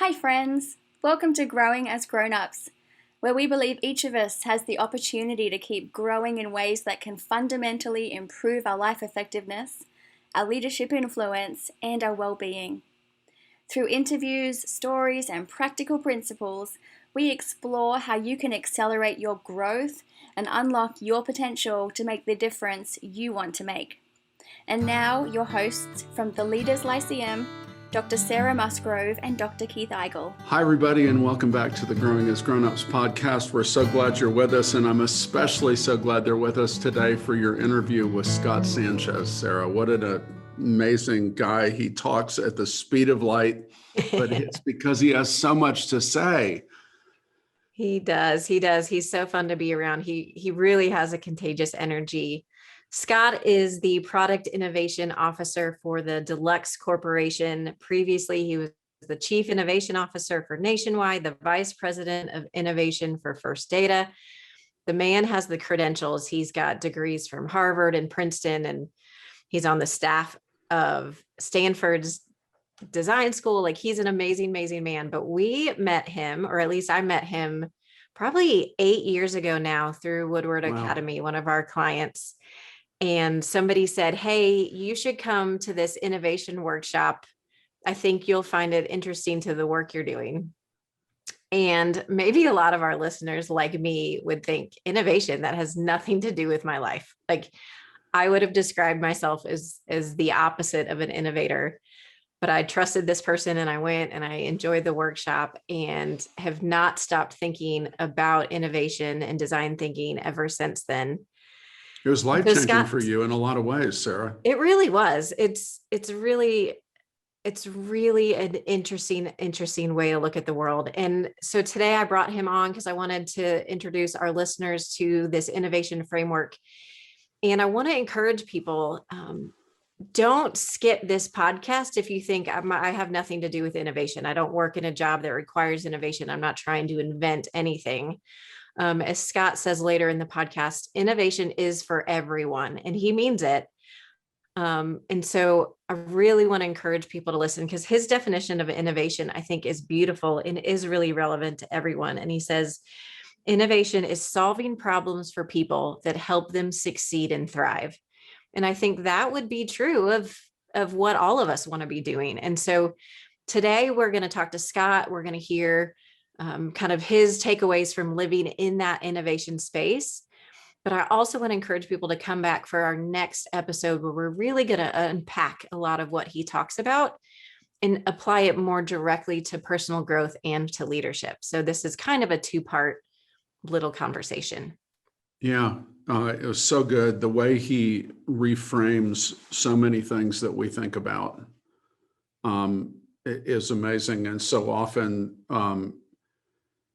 Hi friends, welcome to Growing as Grown-Ups, where we believe each of us has the opportunity to keep growing in ways that can fundamentally improve our life effectiveness, our leadership influence, and our well-being. Through interviews, stories, and practical principles, we explore how you can accelerate your growth and unlock your potential to make the difference you want to make. And now, your hosts from the Leaders Lyceum, Dr. Sara Musgrove and Dr. Keith Eigel. Hi, everybody, and welcome back to the Growing as Grown-Ups podcast. We're so glad you're with us, and I'm especially so glad they're with us today for your interview with Scott Sanchez. Sara, what an amazing guy. He talks at the speed of light, but it's because he has so much to say. He does. He's so fun to be around. He really has a contagious energy. Scott is the product innovation officer for the Deluxe Corporation. Previously, he was the chief innovation officer for Nationwide, the vice president of innovation for First Data. The man has the credentials. He's got degrees from Harvard and Princeton, and he's on the staff of Stanford's design school. Like, he's an amazing, amazing man. But we met him, or at least I met him probably 8 years ago now through Woodward Academy, one of our clients. And somebody said, hey, you should come to this innovation workshop. I think you'll find it interesting to the work you're doing. And maybe a lot of our listeners like me would think innovation, that has nothing to do with my life. Like, I would have described myself as the opposite of an innovator, but I trusted this person and I went and I enjoyed the workshop and have not stopped thinking about innovation and design thinking ever since then. It was life-changing for you in a lot of ways, Sara. It really was. It's really an interesting way to look at the world. And so today I brought him on because I wanted to introduce our listeners to this innovation framework. And I want to encourage people, don't skip this podcast if you think I have nothing to do with innovation. I don't work in a job that requires innovation. I'm not trying to invent anything. As Scott says later in the podcast, innovation is for everyone, and he means it. And so I really want to encourage people to listen, because his definition of innovation, I think, is beautiful and is really relevant to everyone. And he says, innovation is solving problems for people that help them succeed and thrive. And I think that would be true of what all of us want to be doing. And so today we're going to talk to Scott. We're going to hear kind of his takeaways from living in that innovation space. But I also want to encourage people to come back for our next episode, where we're really going to unpack a lot of what he talks about and apply it more directly to personal growth and to leadership. So this is kind of a two-part little conversation. Yeah, it was so good. The way he reframes so many things that we think about is amazing. And so often,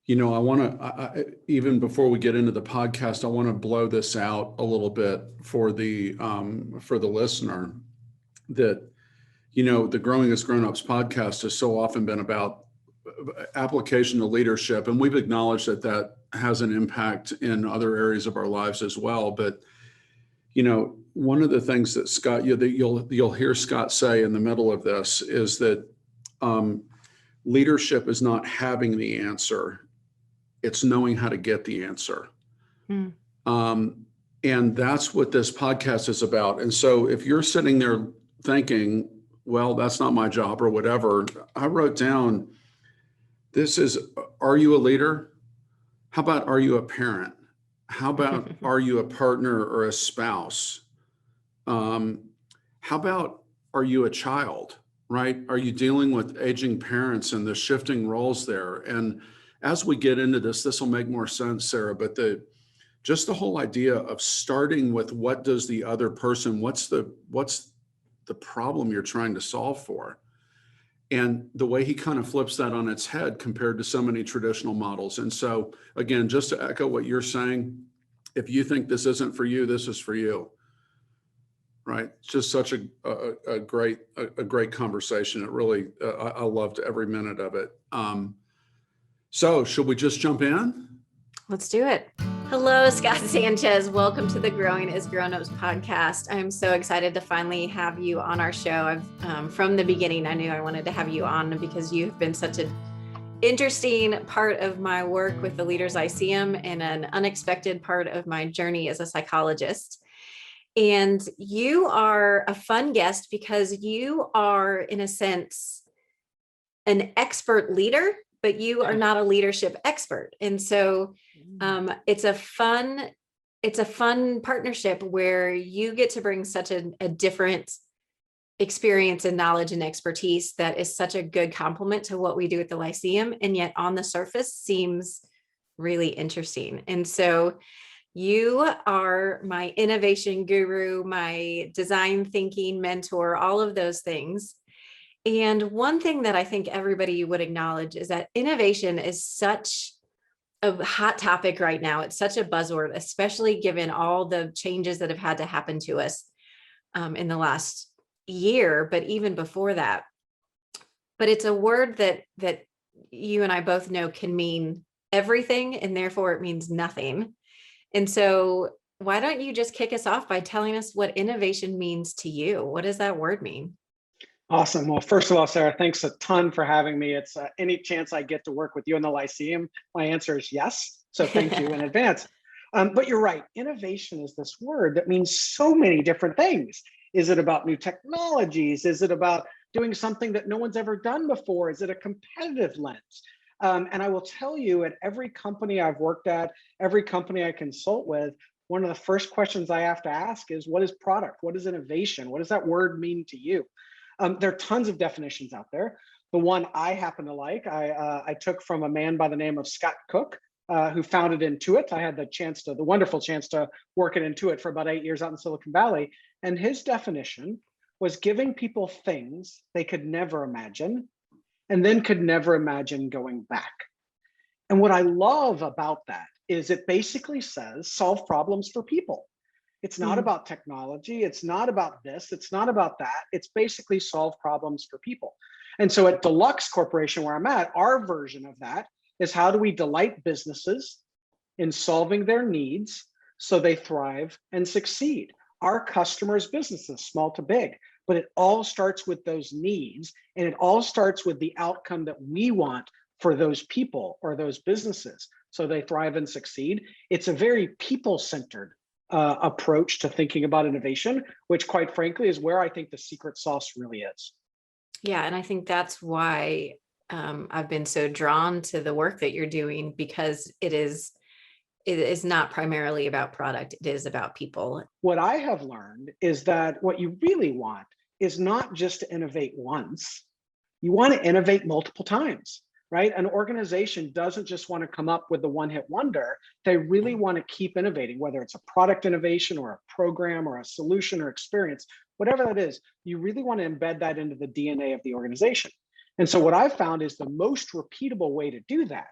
I want to, even before we get into the podcast, I want to blow this out a little bit for the listener, that, the Growing as Grown-Ups podcast has so often been about application to leadership. And we've acknowledged that has an impact in other areas of our lives as well. But, one of the things that Scott, you'll hear Scott say in the middle of this is that leadership is not having the answer. It's knowing how to get the answer. And that's what this podcast is about. And so if you're sitting there thinking, well, that's not my job or whatever, I wrote down, are you a leader? How about, are you a parent? How about, are you a partner or a spouse? How about, are you a child, right? Are you dealing with aging parents and the shifting roles there? And as we get into this will make more sense, Sara, but just the whole idea of starting with what does the other person, what's the problem you're trying to solve for? And the way he kind of flips that on its head compared to so many traditional models. And so again, just to echo what you're saying, if you think this isn't for you, this is for you, right? It's just such a great conversation. It really, I loved every minute of it. So should we just jump in? Let's do it. Hello, Scott Sanchez. Welcome to the Growing as Grown-Ups podcast. I'm so excited to finally have you on our show. I've from the beginning, I knew I wanted to have you on because you've been such a interesting part of my work with the Leaders Lyceum and an unexpected part of my journey as a psychologist. And you are a fun guest because you are, in a sense, an expert leader, but you are not a leadership expert. And so it's a fun partnership where you get to bring such a different experience and knowledge and expertise that is such a good complement to what we do at the Lyceum, and yet on the surface seems really interesting. And so you are my innovation guru, my design thinking mentor, all of those things. And one thing that I think everybody would acknowledge is that innovation is such a hot topic right now. It's such a buzzword, especially given all the changes that have had to happen to us in the last year, but even before that. But it's a word that you and I both know can mean everything, and therefore it means nothing. And so why don't you just kick us off by telling us what innovation means to you? What does that word mean? Awesome. Well, first of all, Sarah, thanks a ton for having me. It's any chance I get to work with you in the Lyceum, my answer is yes. So thank you in advance. But you're right. Innovation is this word that means so many different things. Is it about new technologies? Is it about doing something that no one's ever done before? Is it a competitive lens? And I will tell you, at every company I've worked at, every company I consult with, one of the first questions I have to ask is, what is product? What is innovation? What does that word mean to you? There are tons of definitions out there. The one I happen to like, I took from a man by the name of Scott Cook, who founded Intuit. I had the wonderful chance to work at Intuit for about 8 years out in Silicon Valley. And his definition was giving people things they could never imagine and then could never imagine going back. And what I love about that is it basically says solve problems for people. It's not about technology. It's not about this. It's not about that. It's basically solve problems for people. And so at Deluxe Corporation, where I'm at, our version of that is how do we delight businesses in solving their needs so they thrive and succeed? Our customers' businesses, small to big, but it all starts with those needs, and it all starts with the outcome that we want for those people or those businesses so they thrive and succeed. It's a very people-centered approach to thinking about innovation, which quite frankly is where I think the secret sauce really is. Yeah, and I think that's why I've been so drawn to the work that you're doing, because it is not primarily about product, it is about people. What I have learned is that what you really want is not just to innovate once, you want to innovate multiple times, right? An organization doesn't just want to come up with the one-hit wonder. They really want to keep innovating, whether it's a product innovation or a program or a solution or experience, whatever that is, you really want to embed that into the DNA of the organization. And so what I've found is the most repeatable way to do that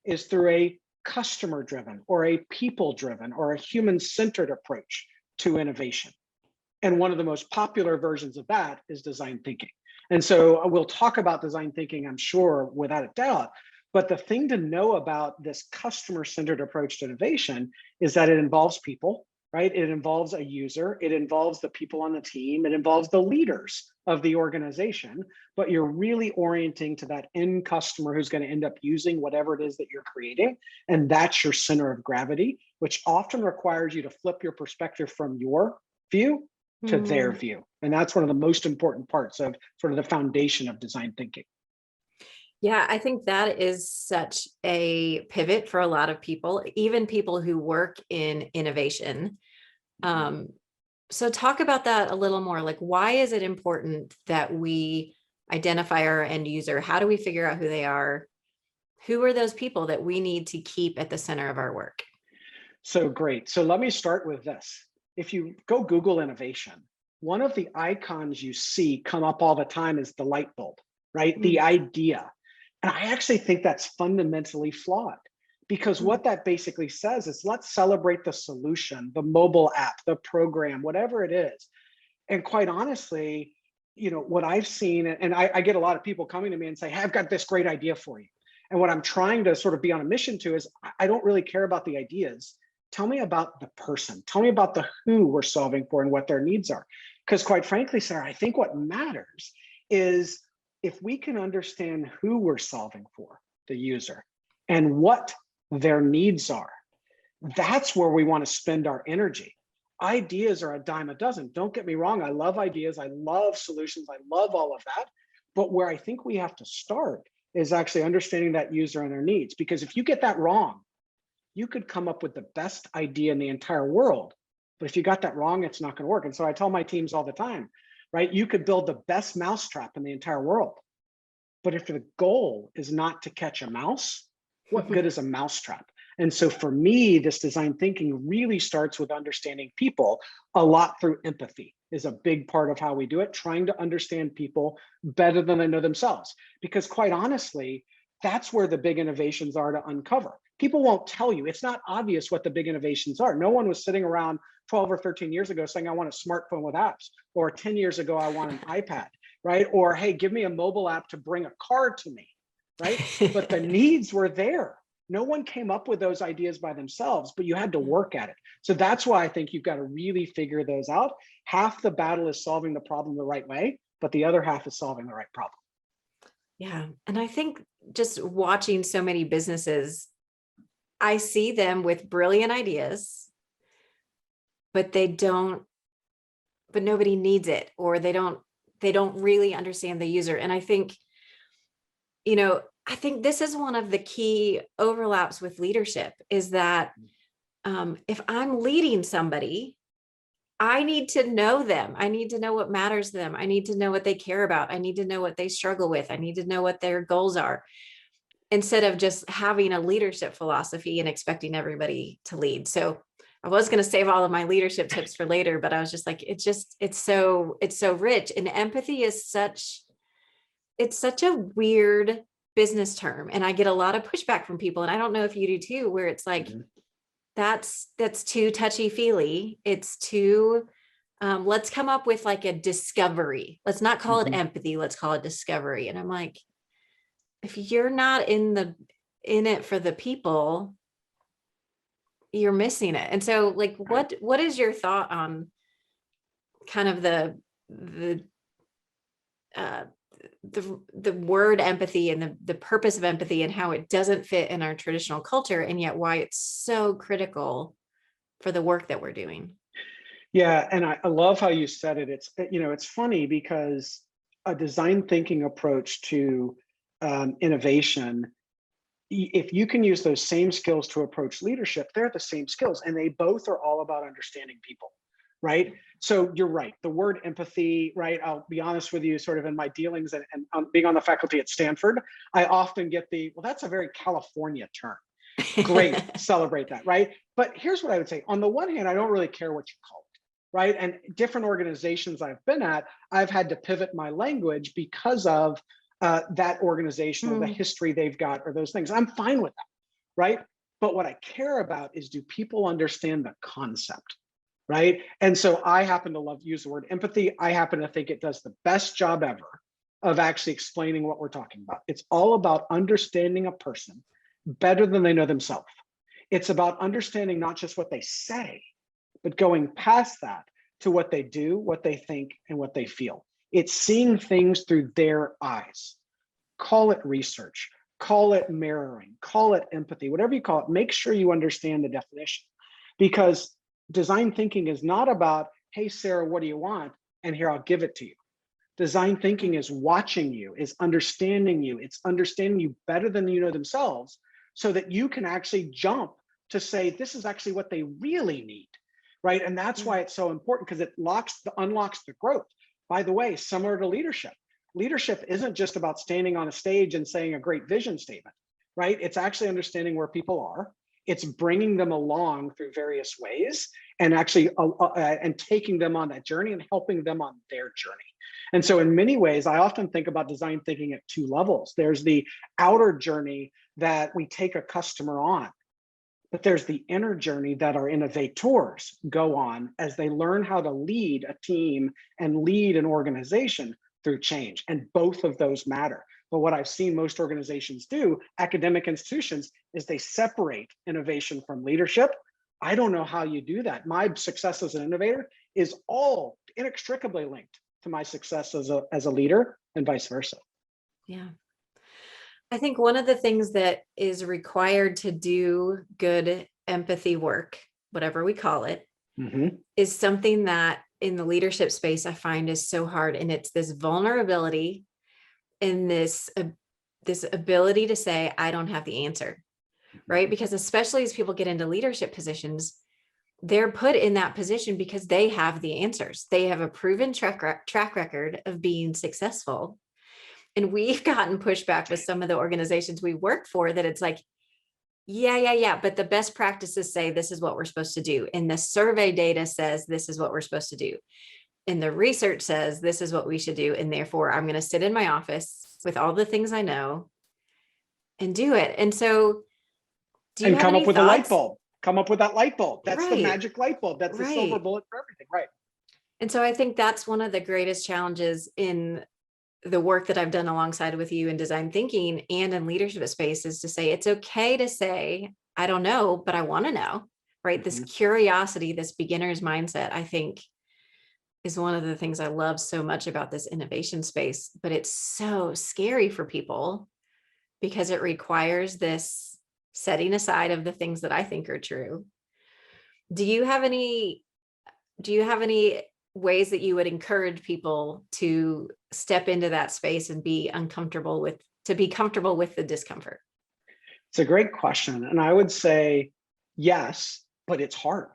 is through a customer-driven or a people-driven or a human-centered approach to innovation. And one of the most popular versions of that is design thinking. And so we'll talk about design thinking, I'm sure, without a doubt. But the thing to know about this customer-centered approach to innovation is that it involves people, right? It involves a user, it involves the people on the team, it involves the leaders of the organization, but you're really orienting to that end customer who's going to end up using whatever it is that you're creating. And that's your center of gravity, which often requires you to flip your perspective from your view to their view. And that's one of the most important parts of sort of the foundation of design thinking. Yeah, I think that is such a pivot for a lot of people, even people who work in innovation. So talk about that a little more. Like, why is it important that we identify our end user? How do we figure out who they are? Who are those people that we need to keep at the center of our work? So great. So let me start with this. If you go Google innovation, one of the icons you see come up all the time is the light bulb, right? The idea. And I actually think that's fundamentally flawed, because what that basically says is let's celebrate the solution, the mobile app, the program, whatever it is. And quite honestly, you know, what I've seen, and I get a lot of people coming to me and say, hey, I've got this great idea for you. And what I'm trying to sort of be on a mission to is I don't really care about the ideas. Tell me about the person. Tell me about the who we're solving for and what their needs are. Because quite frankly, Sarah, I think what matters is if we can understand who we're solving for, the user and what their needs are. That's where we want to spend our energy. Ideas are a dime a dozen. Don't get me wrong. I love ideas. I love solutions. I love all of that. But where I think we have to start is actually understanding that user and their needs. Because if you get that wrong, you could come up with the best idea in the entire world. But if you got that wrong, it's not going to work. And so I tell my teams all the time, right? You could build the best mousetrap in the entire world. But if the goal is not to catch a mouse, what good is a mousetrap? And so for me, this design thinking really starts with understanding people a lot through empathy is a big part of how we do it, trying to understand people better than they know themselves. Because quite honestly, that's where the big innovations are to uncover. People won't tell you. It's not obvious what the big innovations are. No one was sitting around 12 or 13 years ago saying, I want a smartphone with apps, or 10 years ago, I want an iPad, right? Or, hey, give me a mobile app to bring a car to me, right? But the needs were there. No one came up with those ideas by themselves, but you had to work at it. So that's why I think you've got to really figure those out. Half the battle is solving the problem the right way, but the other half is solving the right problem. Yeah. And I think just watching so many businesses, I see them with brilliant ideas, but nobody needs it, or they don't really understand the user. And I think, I think this is one of the key overlaps with leadership is that if I'm leading somebody, I need to know them. I need to know what matters to them. I need to know what they care about. I need to know what they struggle with. I need to know what their goals are, instead of just having a leadership philosophy and expecting everybody to lead. So I was going to save all of my leadership tips for later, but I was just like, it's so rich. And empathy is such a weird business term. And I get a lot of pushback from people. And I don't know if you do too, where it's like, that's too touchy feely. It's too, let's come up with like a discovery. Let's not call it empathy. Let's call it discovery. And I'm like, if you're not in it for the people, you're missing it. And so like, what is your thought on kind of the word empathy and the purpose of empathy and how it doesn't fit in our traditional culture, and yet why it's so critical for the work that we're doing? Yeah, and I love how you said it. It's funny because a design thinking approach to innovation, if you can use those same skills to approach leadership, they're the same skills, and they both are all about understanding people, right? So you're right. The word empathy, right? I'll be honest with you, sort of in my dealings and being on the faculty at Stanford, I often get well, that's a very California term. Great, celebrate that, right? But here's what I would say. On the one hand, I don't really care what you call it, right? And different organizations I've been at, I've had to pivot my language because of that organization or the history they've got or those things. I'm fine with that, right? But what I care about is, do people understand the concept, right? And so I happen to use the word empathy. I happen to think it does the best job ever of actually explaining what we're talking about. It's all about understanding a person better than they know themselves. It's about understanding not just what they say, but going past that to what they do, what they think, and what they feel. It's seeing things through their eyes. Call it research, call it mirroring, call it empathy, whatever you call it. Make sure you understand the definition, because design thinking is not about, hey, Sarah, what do you want? And here, I'll give it to you. Design thinking is watching you, is understanding you. It's understanding you better than you know themselves, so that you can actually jump to say, this is actually what they really need, right? And that's why it's so important, because it unlocks the growth. By the way, similar to leadership. Leadership isn't just about standing on a stage and saying a great vision statement, right? It's actually understanding where people are. It's bringing them along through various ways and actually and taking them on that journey and helping them on their journey. And so in many ways, I often think about design thinking at two levels. There's the outer journey that we take a customer on, but there's the inner journey that our innovators go on as they learn how to lead a team and lead an organization through change. And both of those matter. But what I've seen most organizations do, academic institutions, is they separate innovation from leadership. I don't know how you do that. My success as an innovator is all inextricably linked to my success as a leader, and vice versa. Yeah. I think one of the things that is required to do good empathy work, whatever we call it, Mhm. is something that in the leadership space I find is so hard. And it's this vulnerability and this ability to say, I don't have the answer, right? Because especially as people get into leadership positions, they're put in that position because they have the answers. They have a proven track record of being successful. And we've gotten pushback with some of the organizations we work for that it's like, yeah. But the best practices say this is what we're supposed to do. And the survey data says this is what we're supposed to do. And the research says this is what we should do. And therefore, I'm going to sit in my office with all the things I know and do it. And so, do you And have come any up with a light thoughts? bulb. Come up with that light bulb. That's the Right, magic light bulb. That's the silver right. bullet for everything. Right. And so I think that's one of the greatest challenges in the work that I've done alongside with you in design thinking and in leadership space is to say, it's okay to say, I don't know, but I want to know, right? This Mhm. curiosity, this beginner's mindset, I think is one of the things I love so much about this innovation space, but it's so scary for people because it requires this setting aside of the things that I think are true. Do you have any ways that you would encourage people to step into that space and be comfortable with the discomfort? It's a great question. And I would say yes, but it's hard,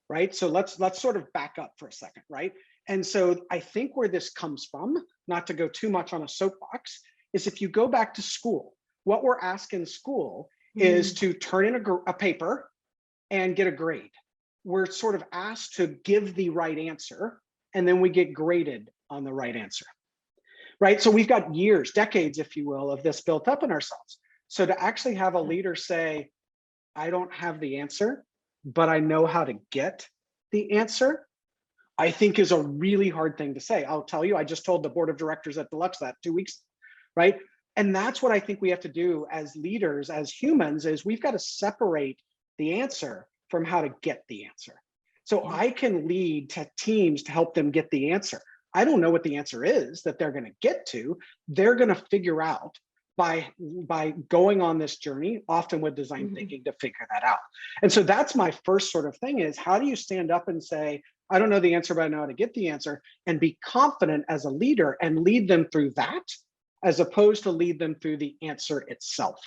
right? So let's sort of back up for a second, right? And so I think where this comes from, not to go too much on a soapbox, is if you go back to school, what we're asked in school is to turn in a paper and get a grade. We're sort of asked to give the right answer, and then we get graded on the right answer, right? So we've got years, decades, if you will, of this built up in ourselves. So to actually have a leader say, I don't have the answer, but I know how to get the answer, I think is a really hard thing to say. I'll tell you, I just told the board of directors at Deluxe that 2 weeks, right? And that's what I think we have to do as leaders, as humans, is we've got to separate the answer from how to get the answer. So Yeah. I can lead teams to help them get the answer. I don't know what the answer is that they're going to get to. They're going to figure out by going on this journey, often with design thinking, to figure that out. And so that's my first sort of thing is, how do you stand up and say, I don't know the answer, but I know how to get the answer, and be confident as a leader and lead them through that, as opposed to lead them through the answer itself.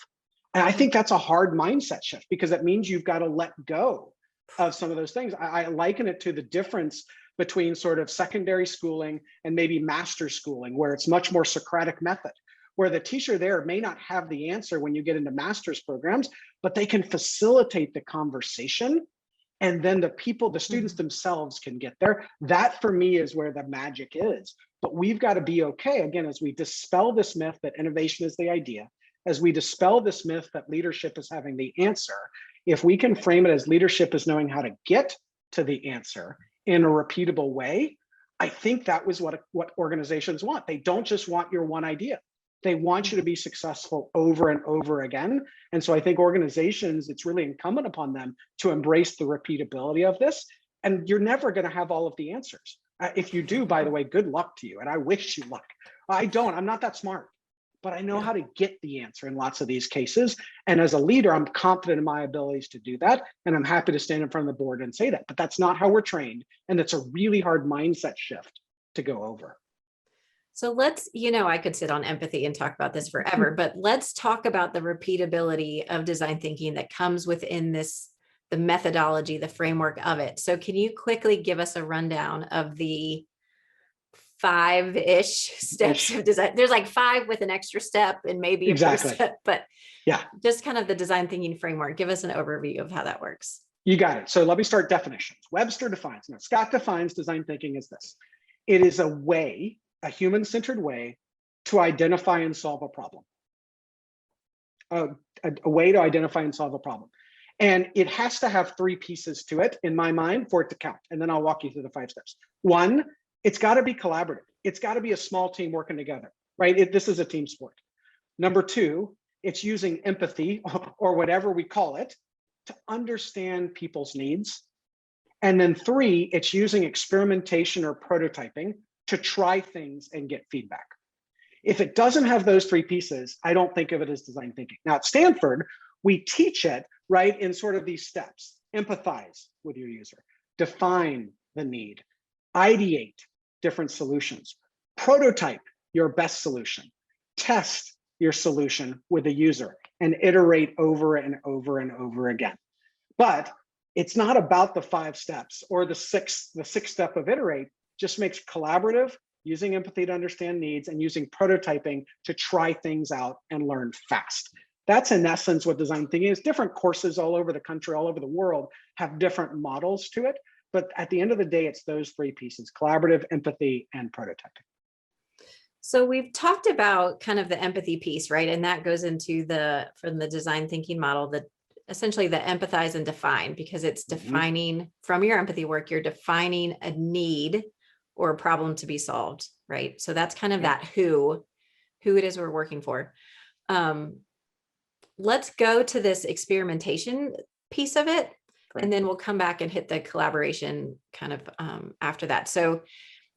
And I think that's a hard mindset shift, because it means you've got to let go of some of those things. I liken it to the difference between sort of secondary schooling and maybe master schooling, where it's much more Socratic method, where the teacher there may not have the answer when you get into master's programs, but they can facilitate the conversation. And then the students themselves can get there. That for me is where the magic is. But we've got to be okay, again, as we dispel this myth that innovation is the idea, as we dispel this myth that leadership is having the answer. If we can frame it as leadership is knowing how to get to the answer in a repeatable way, I think that was what organizations want. They don't just want your one idea. They want you to be successful over and over again. And so I think organizations, it's really incumbent upon them to embrace the repeatability of this. And you're never going to have all of the answers. If you do, by the way, good luck to you. And I wish you luck. I don't, I'm not that smart, but I know how to get the answer in lots of these cases. And as a leader, I'm confident in my abilities to do that. And I'm happy to stand in front of the board and say that, but that's not how we're trained. And it's a really hard mindset shift to go over. So let's, I could sit on empathy and talk about this forever, but let's talk about the repeatability of design thinking that comes within the methodology, the framework of it. So can you quickly give us a rundown of the 5-ish steps of design? There's like 5 with an extra step and maybe a first step, but yeah, just kind of the design thinking framework. Give us an overview of how that works. You got it. So let me start definitions. Webster defines, Scott defines design thinking as this. It is a human-centered way to identify and solve a problem. A way to identify and solve a problem. And it has to have 3 pieces to it, in my mind, for it to count. And then I'll walk you through the 5 steps. 1, it's got to be collaborative. It's got to be a small team working together, right? This is a team sport. Number 2, it's using empathy, or whatever we call it, to understand people's needs. And then 3, it's using experimentation or prototyping to try things and get feedback. If it doesn't have those three pieces, I don't think of it as design thinking. Now at Stanford, we teach it, right, in sort of these steps. Empathize with your user, define the need, ideate different solutions, prototype your best solution, test your solution with a user, and iterate over and over and over again. But it's not about the 5 steps or the sixth step of iterate. Just makes collaborative, using empathy to understand needs, and using prototyping to try things out and learn fast. That's in essence what design thinking is. Different courses all over the country, all over the world have different models to it. But at the end of the day, it's those 3 pieces: collaborative, empathy, and prototyping. So we've talked about kind of the empathy piece, right? And that goes into from the design thinking model, that essentially the empathize and define, because it's defining from your empathy work, you're defining a need or a problem to be solved, right? So that's kind of that who it is we're working for. Let's go to this experimentation piece of it, and then we'll come back and hit the collaboration kind of after that. So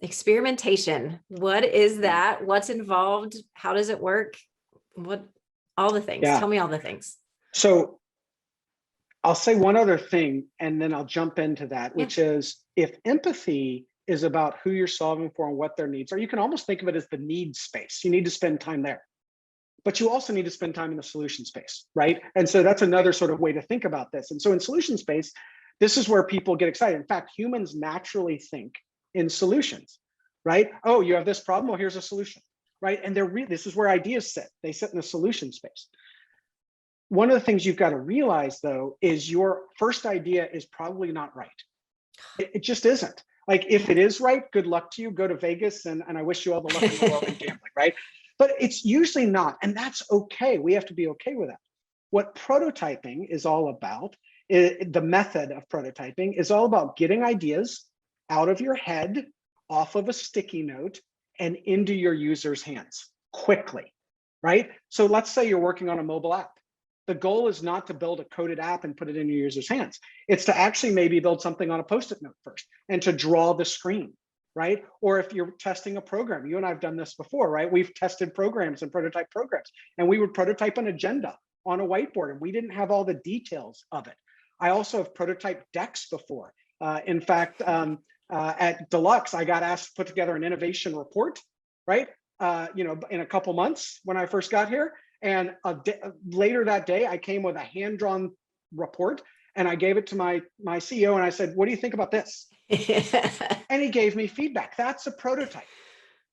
experimentation, what is that? What's involved? How does it work? All the things. Tell me all the things. So I'll say one other thing, and then I'll jump into that, which is, if empathy is about who you're solving for and what their needs are, you can almost think of it as the need space. You need to spend time there. But you also need to spend time in the solution space, right? And so that's another sort of way to think about this. And so in solution space, this is where people get excited. In fact, humans naturally think in solutions, right? Oh, you have this problem, well, here's a solution, right? And this is where ideas sit. They sit in the solution space. One of the things you've got to realize, though, is your first idea is probably not right. It just isn't. Like, if it is right, good luck to you. Go to Vegas, and I wish you all the luck in the world in gambling, right? But it's usually not, and that's okay. We have to be okay with that. What prototyping is all about, the method of prototyping is all about getting ideas out of your head, off of a sticky note, and into your user's hands quickly, right? So let's say you're working on a mobile app. The goal is not to build a coded app and put it in your user's hands. It's to actually maybe build something on a Post-it note first and to draw the screen, right? Or if you're testing a program, you and I have done this before, right? We've tested programs and prototype programs, and we would prototype an agenda on a whiteboard, and we didn't have all the details of it. I also have prototyped decks before. In fact, at Deluxe, I got asked to put together an innovation report, right? In a couple months when I first got here. And later that day, I came with a hand-drawn report, and I gave it to my CEO, and I said, "What do you think about this?" And he gave me feedback. That's a prototype,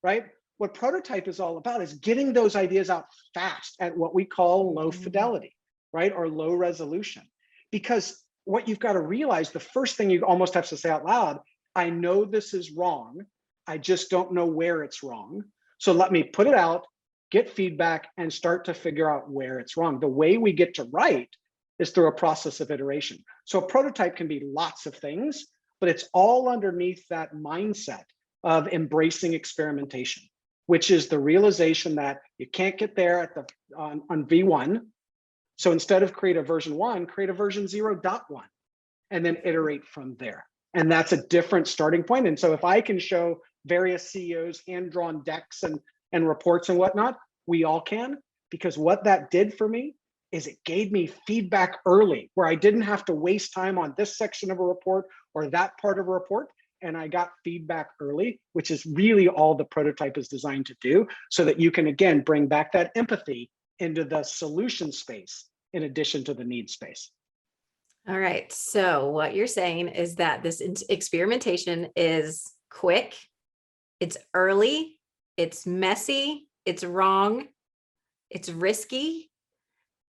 right? What prototype is all about is getting those ideas out fast at what we call low fidelity, right? Or low resolution. Because what you've got to realize, the first thing you almost have to say out loud, I know this is wrong. I just don't know where it's wrong. So let me put it out, get feedback, and start to figure out where it's wrong. The way we get to right is through a process of iteration. So a prototype can be lots of things, but it's all underneath that mindset of embracing experimentation, which is the realization that you can't get there at on V1. So instead of create a version 1, create a version 0.1, and then iterate from there. And that's a different starting point. And so if I can show various CEOs hand-drawn decks and reports and whatnot, we all can, because what that did for me is it gave me feedback early, where I didn't have to waste time on this section of a report or that part of a report. And I got feedback early, which is really all the prototype is designed to do, so that you can, again, bring back that empathy into the solution space in addition to the need space. All right. So what you're saying is that this experimentation is quick, it's early, it's messy, it's wrong, it's risky,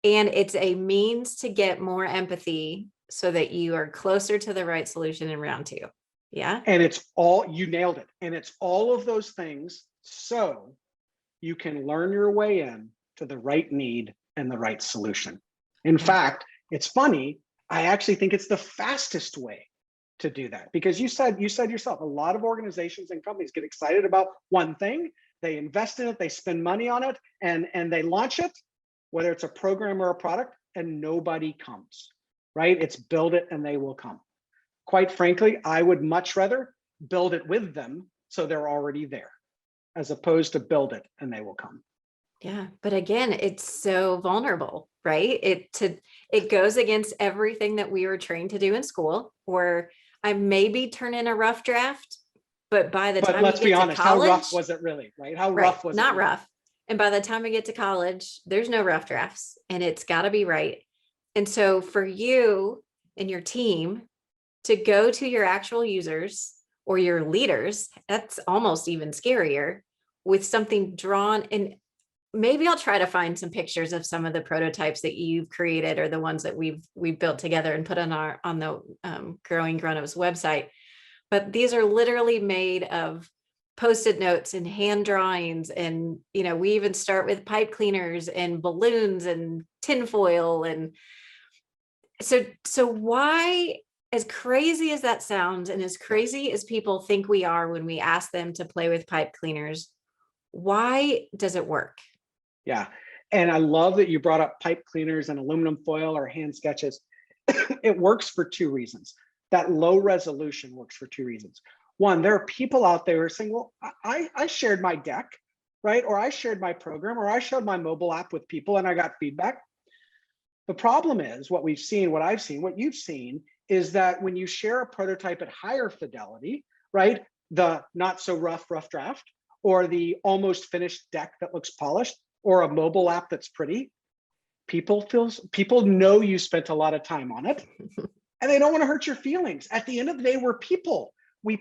and it's a means to get more empathy so that you are closer to the right solution in round 2. Yeah. And it's all, you nailed it. And it's all of those things so you can learn your way in to the right need and the right solution. In fact, it's funny, I actually think it's the fastest way to do that, because you said yourself, a lot of organizations and companies get excited about one thing, they invest in it, they spend money on it, and they launch it, whether it's a program or a product, and nobody comes, right? It's build it and they will come. Quite frankly, I would much rather build it with them so they're already there. as opposed to build it and they will come. Yeah. But again, it's so vulnerable, right? It goes against everything that we were trained to do in school, where I maybe turn in a rough draft, but by the time Let's you be get to honest, how college, rough was it really, right? How right, rough was it? not really? rough. And by the time I get to college, there's no rough drafts and it's got to be right. And so for you and your team to go to your actual users or your leaders, that's almost even scarier, with something drawn. And maybe I'll try to find some pictures of some of the prototypes that you've created or the ones that we've built together and put on the Growing Grown-ups website. But these are literally made of Post-it notes and hand drawings. And, we even start with pipe cleaners and balloons and tinfoil. And so why, as crazy as that sounds, and as crazy as people think we are when we ask them to play with pipe cleaners, why does it work? Yeah. And I love that you brought up pipe cleaners and aluminum foil or hand sketches. It works for two reasons. That low resolution works for two reasons. One, there are people out there who are saying, well, I shared my deck, right? Or I shared my program, or I showed my mobile app with people and I got feedback. The problem is what we've seen, what I've seen, what you've seen is that when you share a prototype at higher fidelity, right? The not so rough draft, or the almost finished deck that looks polished, or a mobile app that's pretty, people know you spent a lot of time on it and they don't want to hurt your feelings. At the end of the day, we're people. We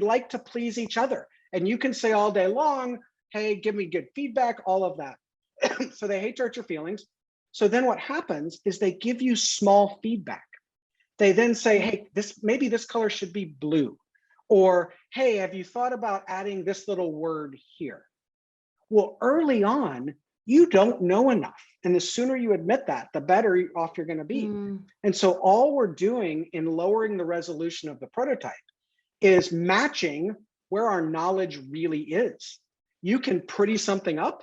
like to please each other. And you can say all day long, hey, give me good feedback, all of that. So they hate to hurt your feelings. So then what happens is they give you small feedback. They then say, hey, maybe this color should be blue. Or, hey, have you thought about adding this little word here? Well, early on, you don't know enough. And the sooner you admit that, the better off you're going to be. And so all we're doing in lowering the resolution of the prototype is matching where our knowledge really is. You can pretty something up,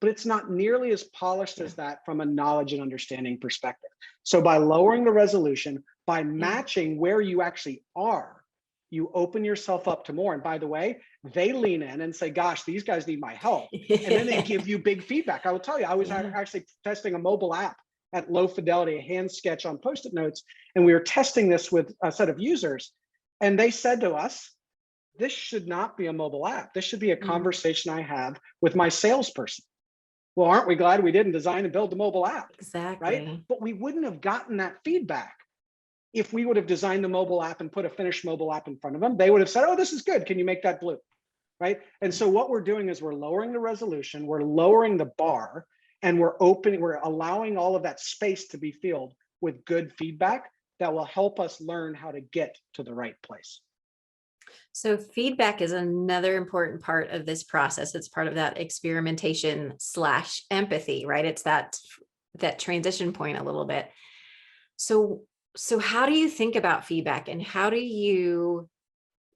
but it's not nearly as polished as that from a knowledge and understanding perspective. So by lowering the resolution, by matching where you actually are, you open yourself up to more. And by the way, they lean in and say, gosh, these guys need my help. And then they give you big feedback. I will tell you, I was actually testing a mobile app at low fidelity, a hand sketch on Post-it notes. And we were testing this with a set of users. And they said to us, this should not be a mobile app. This should be a conversation I have with my salesperson. Well, aren't we glad we didn't design and build the mobile app? Exactly. Right? But we wouldn't have gotten that feedback if we would have designed the mobile app and put a finished mobile app in front of them. They would have said, oh, this is good. Can you make that blue? Right? And so what we're doing is we're lowering the resolution, we're lowering the bar, and we're allowing all of that space to be filled with good feedback that will help us learn how to get to the right place. So feedback is another important part of this process. It's part of that experimentation / empathy, right? It's that transition point a little bit. So how do you think about feedback, and how do you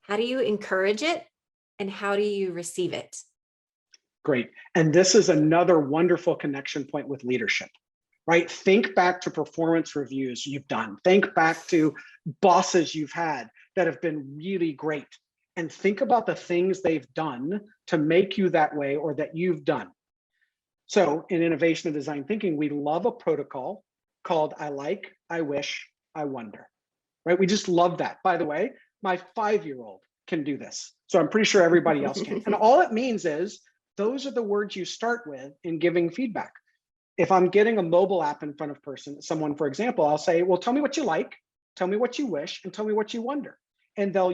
encourage it, and how do you receive it? Great. And this is another wonderful connection point with leadership, right? Think back to performance reviews you've done. Think back to bosses you've had that have been really great, and think about the things they've done to make you that way, or that you've done. So in innovation and design thinking, we love a protocol called I like, I wish, I wonder, right? We just love that. By the way, my 5-year-old can do this. So I'm pretty sure everybody else can. And all it means is those are the words you start with in giving feedback. If I'm getting a mobile app in front of someone, for example, I'll say, well, tell me what you like, tell me what you wish, and tell me what you wonder. And they'll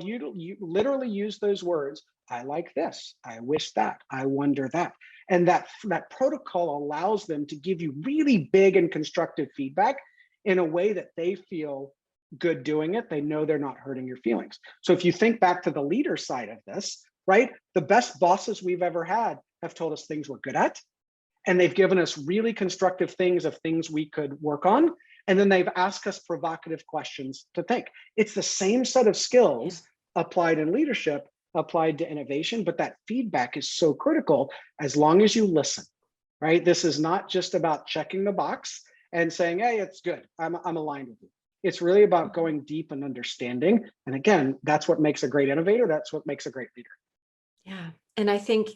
literally use those words. I like this, I wish that, I wonder that. And that protocol allows them to give you really big and constructive feedback in a way that they feel good doing it. They know they're not hurting your feelings. So if you think back to the leader side of this, right? The best bosses we've ever had have told us things we're good at. And they've given us really constructive things of things we could work on. And then they've asked us provocative questions to think. It's the same set of skills applied in leadership, applied to innovation, but that feedback is so critical as long as you listen, right? This is not just about checking the box and saying, hey, it's good, I'm aligned with you. It's really about going deep and understanding. And again, that's what makes a great innovator. That's what makes a great leader. Yeah. And I think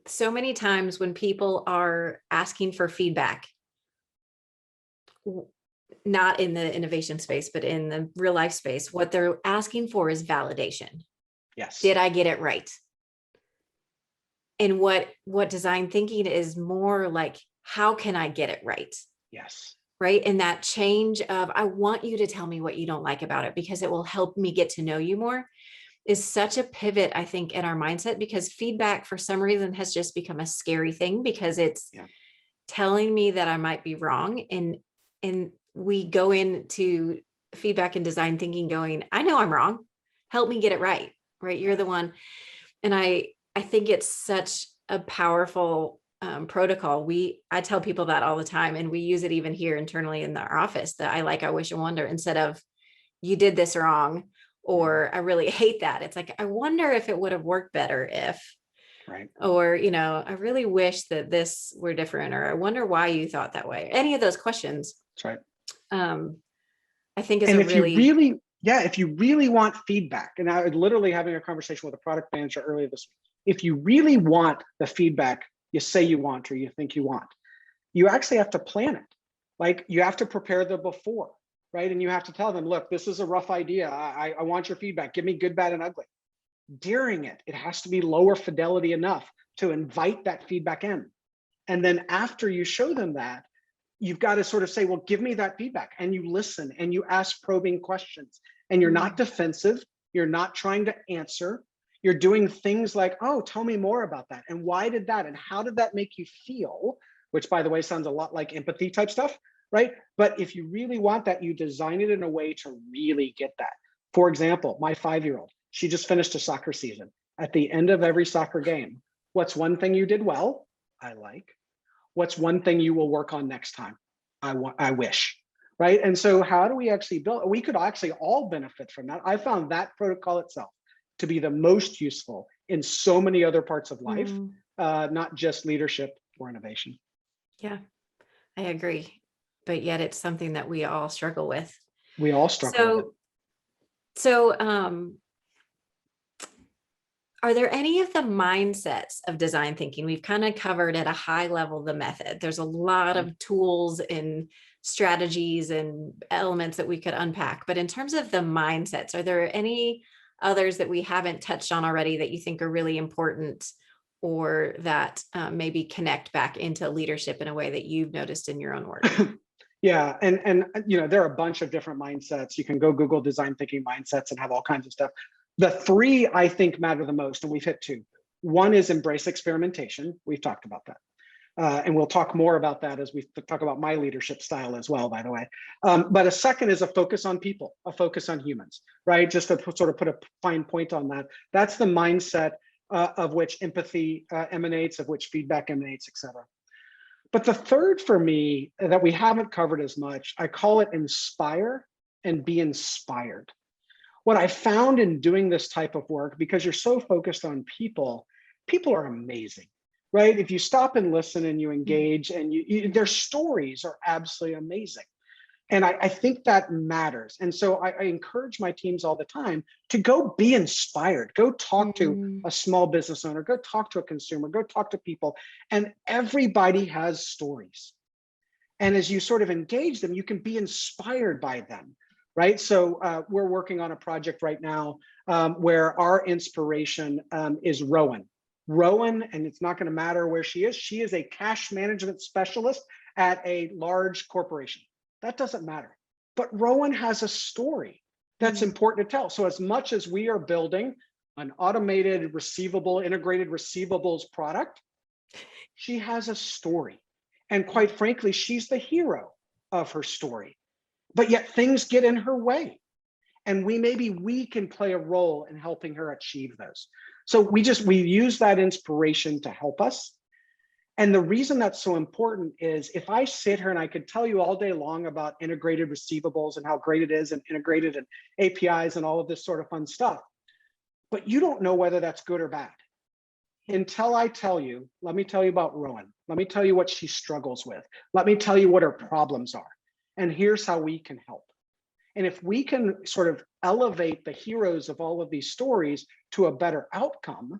so many times when people are asking for feedback, not in the innovation space, but in the real life space, what they're asking for is validation. Yes. Did I get it right? And what design thinking is more like, how can I get it right? Yes. Right. And that change of, I want you to tell me what you don't like about it because it will help me get to know you more, is such a pivot, I think, in our mindset, because feedback for some reason has just become a scary thing because it's telling me that I might be wrong. And we go into feedback and design thinking going, I know I'm wrong. Help me get it right. Right. You're the one. And I think it's such a powerful protocol. I tell people that all the time, and we use it even here internally in our office, that I wish, and wonder, instead of you did this wrong, or I really hate that. It's like, I wonder if it would have worked better if, right. Or, I really wish that this were different, or I wonder why you thought that way. Any of those questions. That's right. I think is and a if you really want feedback, and I was literally having a conversation with a product manager earlier this week, if you really want the feedback you say you want or you think you want, you actually have to plan it. Like, you have to prepare the before, right? And you have to tell them, look, this is a rough idea. I want your feedback. Give me good, bad, and ugly. During it has to be lower fidelity enough to invite that feedback in. And then after you show them that, you've got to sort of say, well, give me that feedback. And you listen and you ask probing questions, and you're not defensive. You're not trying to answer. You're doing things like, oh, tell me more about that. And why did that? And how did that make you feel? Which, by the way, sounds a lot like empathy type stuff, right? But if you really want that, you design it in a way to really get that. For example, my 5-year-old, she just finished a soccer season. At the end of every soccer game, what's one thing you did well? I like. What's one thing you will work on next time? I wish, right? And so how do we actually build? We could actually all benefit from that. I found that protocol itself to be the most useful in so many other parts of life, not just leadership or innovation. Yeah, I agree. But yet it's something that we all struggle with. We all struggle with it. So, are there any of the mindsets of design thinking? We've kind of covered at a high level the method. There's a lot of tools and strategies and elements that we could unpack. But in terms of the mindsets, are there any others that we haven't touched on already that you think are really important, or that maybe connect back into leadership in a way that you've noticed in your own work? Yeah, and there are a bunch of different mindsets. You can go Google design thinking mindsets and have all kinds of stuff. The 3 I think matter the most, and we've hit 2. One is embrace experimentation. We've talked about that. And we'll talk more about that as we talk about my leadership style as well, by the way. But a second is a focus on people, a focus on humans, right? Just to sort of put a fine point on that. That's the mindset of which empathy emanates, of which feedback emanates, et cetera. But the third for me that we haven't covered as much, I call it inspire and be inspired. What I found in doing this type of work, because you're so focused on people, people are amazing, right? If you stop and listen and you engage, and their stories are absolutely amazing. And I think that matters. And so I encourage my teams all the time to go be inspired, go talk to a small business owner, go talk to a consumer, go talk to people. And everybody has stories. And as you sort of engage them, you can be inspired by them, right? So we're working on a project right now where our inspiration is Rowan. Rowan, and it's not going to matter where she is a cash management specialist at a large corporation. That doesn't matter. But Rowan has a story that's important to tell. So as much as we are building an automated integrated receivables product, she has a story. And quite frankly, she's the hero of her story. But yet things get in her way. And we can play a role in helping her achieve those. So we use that inspiration to help us. And the reason that's so important is, if I sit here and I could tell you all day long about integrated receivables and how great it is, and integrated and APIs and all of this sort of fun stuff, but you don't know whether that's good or bad until I tell you. Let me tell you about Rowan. Let me tell you what she struggles with. Let me tell you what her problems are. And here's how we can help. And if we can sort of elevate the heroes of all of these stories to a better outcome,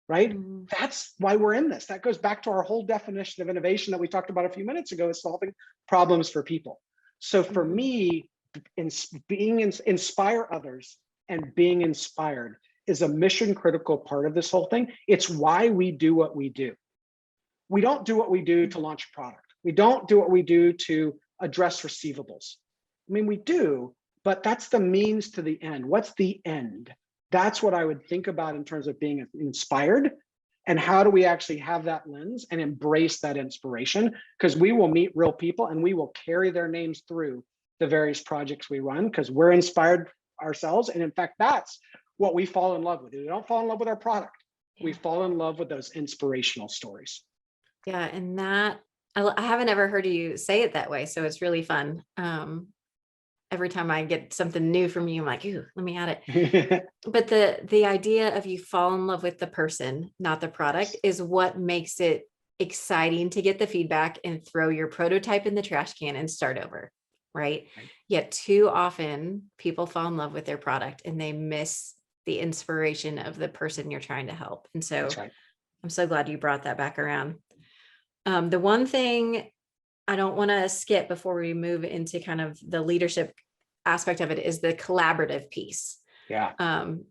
right? Mhm. That's why we're in this. That goes back to our whole definition of innovation that we talked about a few minutes ago, is solving problems for people. So for Mhm. me, inspire others and being inspired is a mission critical part of this whole thing. It's why we do what we do. We don't do what we do to launch a product. We don't do what we do to address receivables. I mean, we do, but that's the means to the end. What's the end? That's what I would think about in terms of being inspired. And how do we actually have that lens and embrace that inspiration? Because we will meet real people and we will carry their names through the various projects we run because we're inspired ourselves. And in fact, that's what we fall in love with. We don't fall in love with our product. We Yeah. fall in love with those inspirational stories. Yeah. And that, I haven't ever heard you say it that way. So it's really fun. Every time I get something new from you, I'm like, ooh, let me add it. But the idea of you fall in love with the person, not the product, is what makes it exciting to get the feedback and throw your prototype in the trash can and start over. Right. Right. Yet too often people fall in love with their product and they miss the inspiration of the person you're trying to help. And so That's right. I'm so glad you brought that back around. The one thing I don't want to skip before we move into kind of the leadership aspect of it is the collaborative piece. Yeah.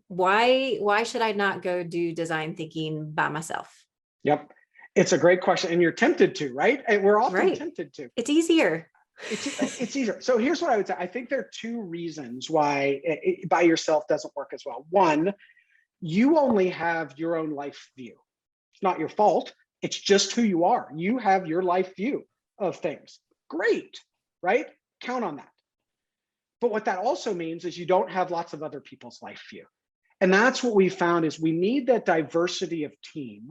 Why should I not go do design thinking by myself? Yep. It's a great question. And you're tempted to, right? And we're often Right. tempted to. It's easier. It's easier. So here's what I would say. I think there are two reasons why it by yourself doesn't work as well. One, you only have your own life view. It's not your fault. It's just who you are. You have your life view of things. Great, right? Count on that. But what that also means is you don't have lots of other people's life view. And that's what we found is we need that diversity of team,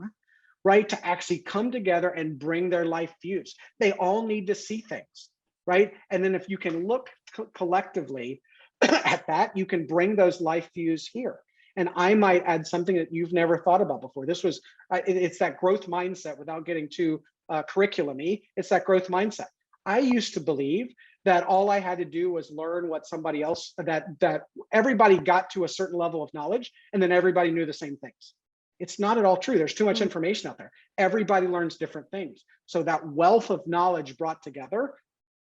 right? To actually come together and bring their life views. They all need to see things, right? And then if you can look collectively at that, you can bring those life views here. And I might add something that you've never thought about before. This was, it's that growth mindset without getting too curriculum-y. It's that growth mindset. I used to believe that all I had to do was learn what somebody else, that everybody got to a certain level of knowledge and then everybody knew the same things. It's not at all true. There's too much information out there. Everybody learns different things. So that wealth of knowledge brought together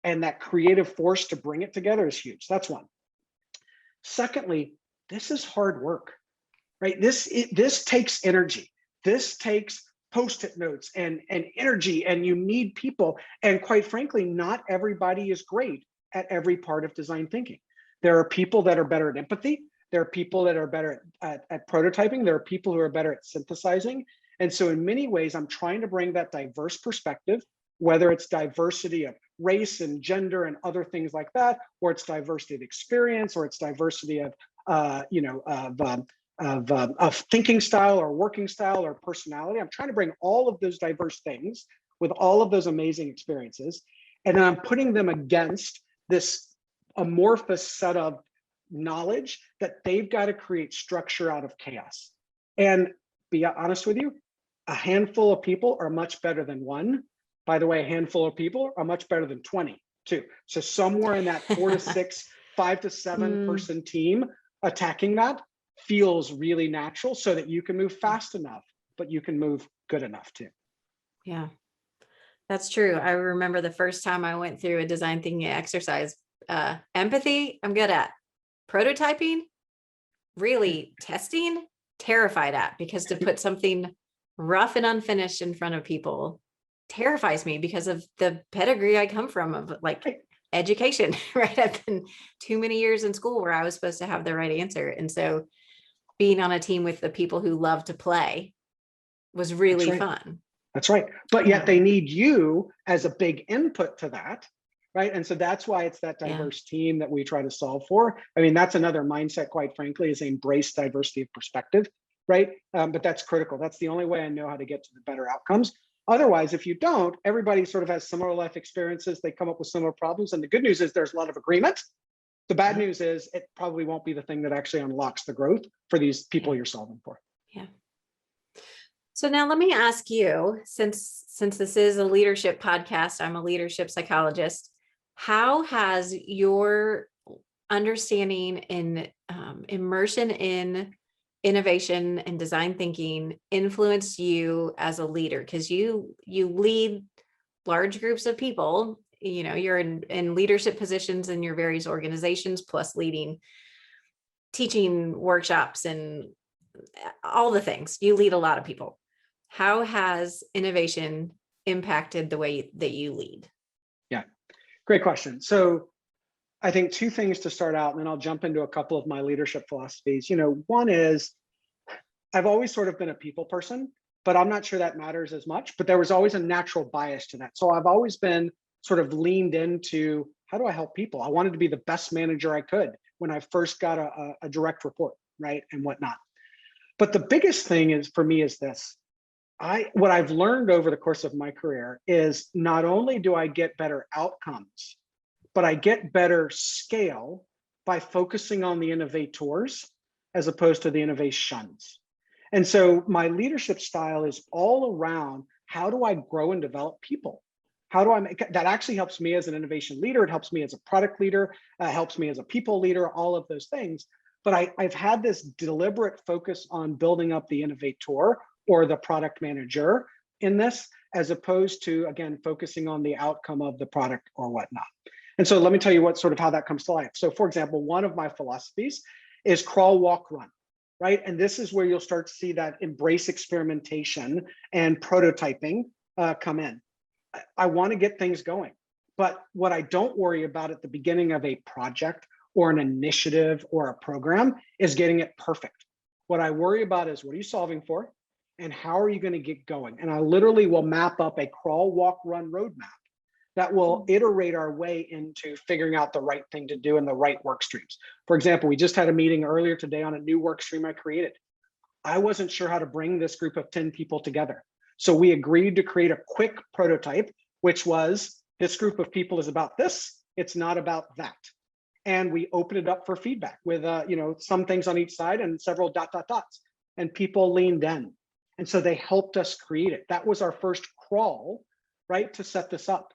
and that creative force to bring it together is huge. That's one. Secondly, this is hard work, right? This takes energy. This takes Post-it notes and energy, and you need people. And quite frankly, not everybody is great at every part of design thinking. There are people that are better at empathy. There are people that are better at prototyping. There are people who are better at synthesizing. And so in many ways, I'm trying to bring that diverse perspective, whether it's diversity of race and gender and other things like that, or it's diversity of experience, or it's diversity of thinking style or working style or personality. I'm trying to bring all of those diverse things with all of those amazing experiences. And then I'm putting them against this amorphous set of knowledge that they've got to create structure out of chaos. And be honest with you, a handful of people are much better than one. By the way, a handful of people are much better than 20 too. So somewhere in that 4 to 6, 5 to 7 person team attacking that feels really natural so that you can move fast enough, but you can move good enough too. Yeah, that's true. I remember the first time I went through a design thinking exercise. Empathy, I'm good at. Prototyping, really. Testing, terrified at, because to put something rough and unfinished in front of people terrifies me because of the pedigree I come from of like education, right? I've been too many years in school where I was supposed to have the right answer. And so being on a team with the people who love to play was really fun. That's right. But yet they need you as a big input to that, right? And so that's why it's that diverse team that we try to solve for. I mean, that's another mindset, quite frankly, is embrace diversity of perspective, right? But that's critical. That's the only way I know how to get to the better outcomes. Otherwise, if you don't, everybody sort of has similar life experiences. They come up with similar problems. And the good news is there's a lot of agreement. The bad news is it probably won't be the thing that actually unlocks the growth for these people you're solving for. Yeah. So now let me ask you, since this is a leadership podcast, I'm a leadership psychologist. How has your understanding and immersion in innovation and design thinking influenced you as a leader? Because you lead large groups of people, you're in leadership positions in your various organizations, plus leading teaching workshops and all the things. You lead a lot of people. How has innovation impacted the way that you lead? Yeah, great question. So I think two things to start out, and then I'll jump into a couple of my leadership philosophies. One is I've always sort of been a people person, but I'm not sure that matters as much, but there was always a natural bias to that. So I've always been sort of leaned into, how do I help people? I wanted to be the best manager I could when I first got a direct report, right? And whatnot. But the biggest thing is for me is this. What I've learned over the course of my career is not only do I get better outcomes, but I get better scale by focusing on the innovators as opposed to the innovations. And so my leadership style is all around, how do I grow and develop people? How do I make that? Actually helps me as an innovation leader. It helps me as a product leader, helps me as a people leader, all of those things. But I've had this deliberate focus on building up the innovator or the product manager in this, as opposed to, again, focusing on the outcome of the product or whatnot. And so let me tell you how that comes to life. So for example, one of my philosophies is crawl, walk, run, right? And this is where you'll start to see that embrace experimentation and prototyping come in. I want to get things going, but what I don't worry about at the beginning of a project or an initiative or a program is getting it perfect. What I worry about is, what are you solving for? And how are you going to get going? And I literally will map up a crawl, walk, run roadmap that will iterate our way into figuring out the right thing to do and the right work streams. For example, we just had a meeting earlier today on a new work stream I created. I wasn't sure how to bring this group of 10 people together. So we agreed to create a quick prototype, which was, this group of people is about this, it's not about that. And we opened it up for feedback with some things on each side and several dots. And people leaned in. And so they helped us create it. That was our first crawl, right, to set this up.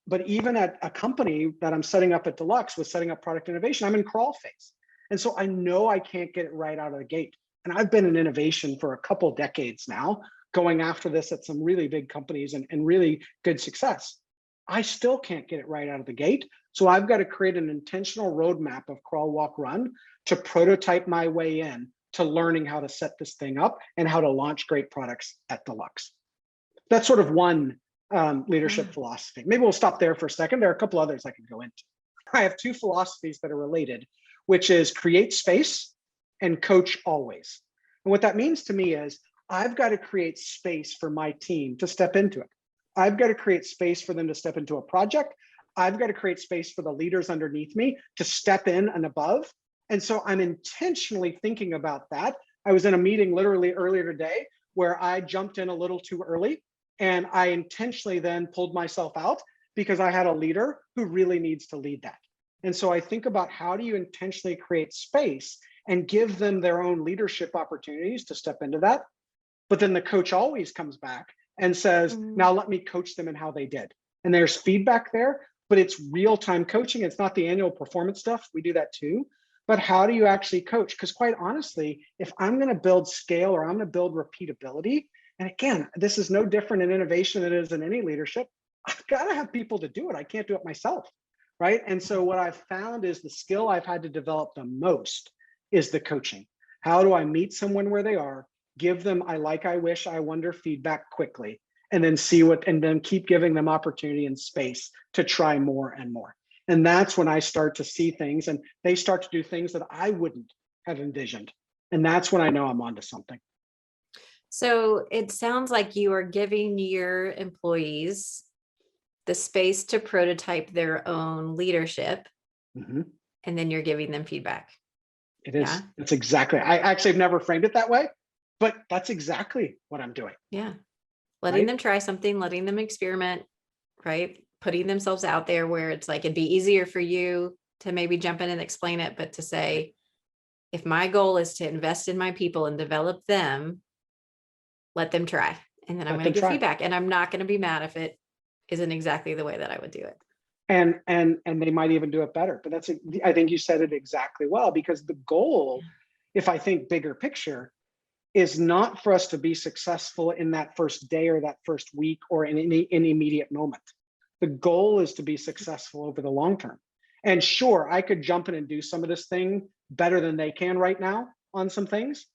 But even at a company that I'm setting up at Deluxe with setting up product innovation, I'm in crawl phase. And so I know I can't get it right out of the gate. And I've been in innovation for a couple decades now, going after this at some really big companies and really good success. I still can't get it right out of the gate. So I've got to create an intentional roadmap of crawl, walk, run to prototype my way in to learning how to set this thing up and how to launch great products at Deluxe. That's sort of one leadership philosophy. Maybe we'll stop there for a second. There are a couple others I could go into. I have two philosophies that are related, which is create space and coach always. And what that means to me is I've got to create space for my team to step into it. I've got to create space for them to step into a project. I've got to create space for the leaders underneath me to step in and above. And so I'm intentionally thinking about that. I was in a meeting literally earlier today where I jumped in a little too early, and I intentionally then pulled myself out because I had a leader who really needs to lead that. And so I think about, how do you intentionally create space and give them their own leadership opportunities to step into that? But then the coach always comes back and says, now let me coach them in how they did. And there's feedback there, but it's real-time coaching. It's not the annual performance stuff. We do that too. But how do you actually coach? Because quite honestly, if I'm going to build scale or I'm going to build repeatability, and again, this is no different in innovation than it is in any leadership, I've got to have people to do it. I can't do it myself, right? And so what I've found is the skill I've had to develop the most is the coaching. How do I meet someone where they are, give them I like, I wish, I wonder feedback quickly, and then then keep giving them opportunity and space to try more and more. And that's when I start to see things and they start to do things that I wouldn't have envisioned. And that's when I know I'm onto something. So it sounds like you are giving your employees the space to prototype their own leadership, and then you're giving them feedback. It is. Yeah? That's exactly. I actually have never framed it that way, but that's exactly what I'm doing. Yeah. Letting them try something, letting them experiment, right? Putting themselves out there where it's like, it'd be easier for you to maybe jump in and explain it, but to say, if my goal is to invest in my people and develop them, let them try. And then I'm going to give feedback, and I'm not going to be mad if it isn't exactly the way that I would do it. And they might even do it better. But I think you said it exactly well, because the goal if I think bigger picture, is not for us to be successful in that first day or that first week or in any immediate moment. The goal is to be successful over the long term. And sure, I could jump in and do some of this thing better than they can right now on some things,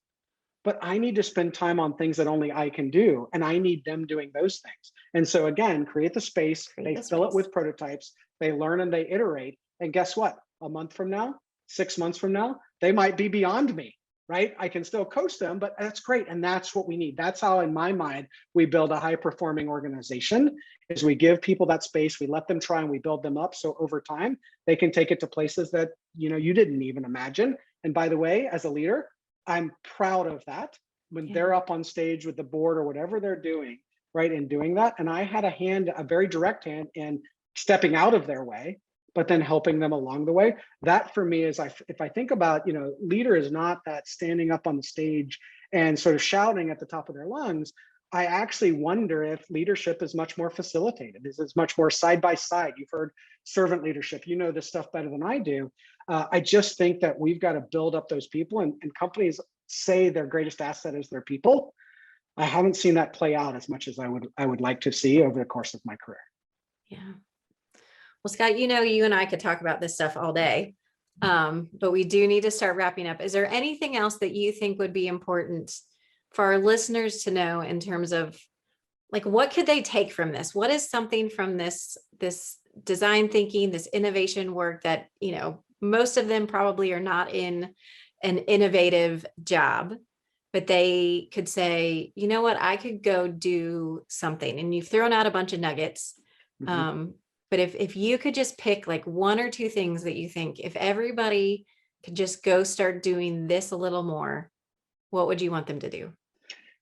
but I need to spend time on things that only I can do, and I need them doing those things. And so again, create the space, they fill it with prototypes, they learn and they iterate. And guess what? A month from now, 6 months from now, they might be beyond me, right? I can still coach them, but that's great. And that's what we need. That's how, in my mind, we build a high-performing organization, is we give people that space, we let them try, and we build them up. So over time, they can take it to places that, you didn't even imagine. And by the way, as a leader, I'm proud of that when they're up on stage with the board or whatever they're doing, right, in doing that. And I had a very direct hand in stepping out of their way, but then helping them along the way. That for me is, if I think about, leader is not that standing up on the stage and sort of shouting at the top of their lungs. I actually wonder if leadership is much more facilitated. It's much more side by side. You've heard servant leadership. You know this stuff better than I do. I just think that we've got to build up those people, and companies say their greatest asset is their people. I haven't seen that play out as much as I would like to see over the course of my career. Yeah. Well, Scott, you and I could talk about this stuff all day, but we do need to start wrapping up. Is there anything else that you think would be important for our listeners to know in terms of, like, what could they take from this? What is something from this design thinking, this innovation work that, most of them probably are not in an innovative job, but they could say, you know what, I could go do something. And you've thrown out a bunch of nuggets. Mhm. But if you could just pick like one or two things that you think, if everybody could just go start doing this a little more, what would you want them to do?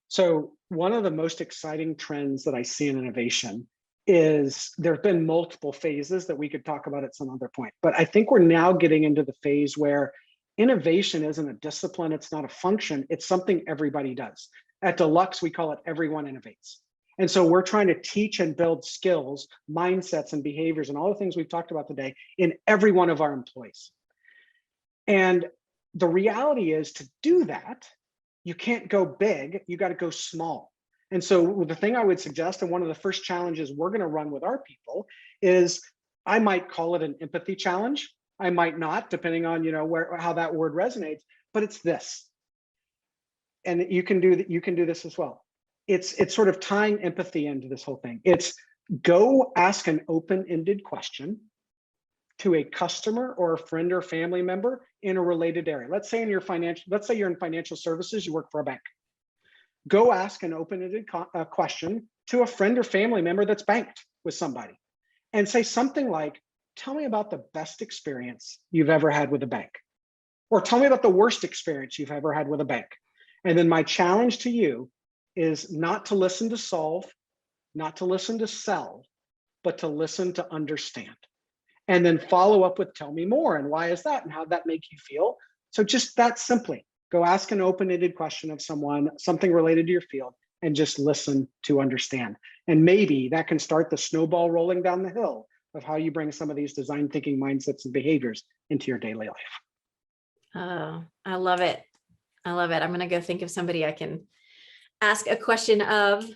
So one of the most exciting trends that I see in innovation is there have been multiple phases that we could talk about at some other point. But I think we're now getting into the phase where innovation isn't a discipline, it's not a function, it's something everybody does. At Deluxe, we call it everyone innovates. And so we're trying to teach and build skills, mindsets, and behaviors, and all the things we've talked about today in every one of our employees. And the reality is, to do that, you can't go big, you got to go small. And so the thing I would suggest, and one of the first challenges we're going to run with our people, is I might call it an empathy challenge. I might not, depending on how that word resonates, but it's this. And you can do this as well. It's sort of tying empathy into this whole thing. It's go ask an open-ended question to a customer or a friend or family member in a related area. Let's say you're in financial services, you work for a bank. Go ask an open-ended question to a friend or family member that's banked with somebody, and say something like, tell me about the best experience you've ever had with a bank, or tell me about the worst experience you've ever had with a bank. And then my challenge to you is not to listen to solve, not to listen to sell, but to listen to understand. And then follow up with, tell me more, and why is that, and how'd that make you feel? So just that simply, go ask an open-ended question of someone, something related to your field, and just listen to understand. And maybe that can start the snowball rolling down the hill of how you bring some of these design thinking mindsets and behaviors into your daily life. Oh, I love it. I love it. I'm going to go think of somebody I can ask a question of.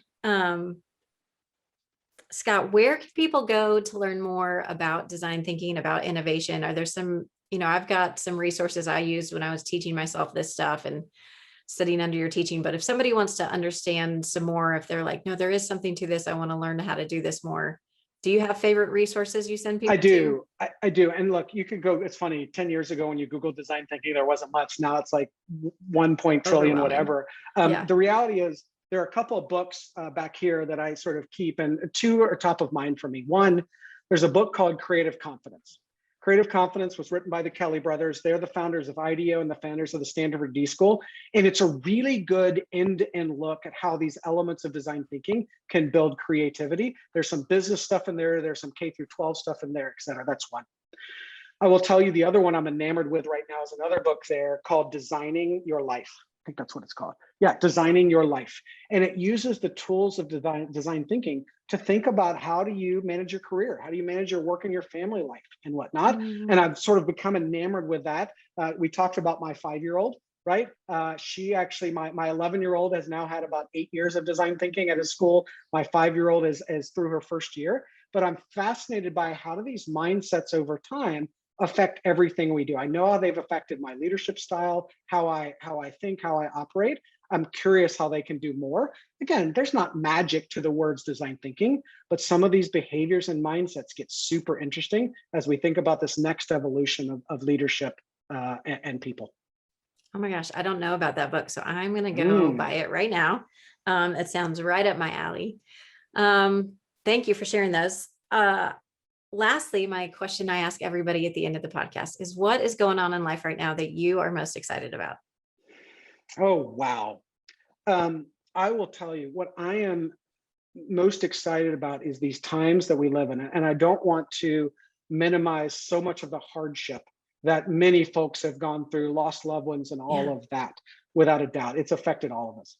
Scott, where can people go to learn more about design thinking, about innovation? Are there some, I've got some resources I used when I was teaching myself this stuff and studying under your teaching, but if somebody wants to understand some more, if they're like, no, there is something to this, I want to learn how to do this more. Do you have favorite resources you send people to? I do. And look, you could go, it's funny, 10 years ago when you Google design thinking, there wasn't much. Now it's like 1 trillion, whatever. The reality is, there are a couple of books back here that I sort of keep, and two are top of mind for me. One, there's a book called Creative Confidence. Creative Confidence was written by the Kelly brothers. They're the founders of IDEO and the founders of the Stanford D School. And it's a really good end-to-end look at how these elements of design thinking can build creativity. There's some business stuff in there. There's some K through 12 stuff in there, et cetera. That's one. I will tell you the other one I'm enamored with right now is another book there called Designing Your Life. I think that's what it's called. Yeah, Designing Your Life. And it uses the tools of design thinking to think about, how do you manage your career? How do you manage your work and your family life and whatnot? And I've sort of become enamored with that. We talked about my 5-year-old. right? She actually, my 11-year-old has now had about 8 years of design thinking at his school. My 5-year-old is through her first year. But I'm fascinated by how do these mindsets over time affect everything we do. I know how they've affected my leadership style, how I think, how I operate. I'm curious how they can do more. Again, there's not magic to the words design thinking, but some of these behaviors and mindsets get super interesting as we think about this next evolution of leadership and people. Oh my gosh, I don't know about that book, so I'm going to go buy it right now. It sounds right up my alley. Thank you for sharing those. Lastly, my question I ask everybody at the end of the podcast is, what is going on in life right now that you are most excited about? Oh, wow. I will tell you what I am most excited about is these times that we live in. And I don't want to minimize so much of the hardship that many folks have gone through, lost loved ones and all of that, without a doubt. It's affected all of us.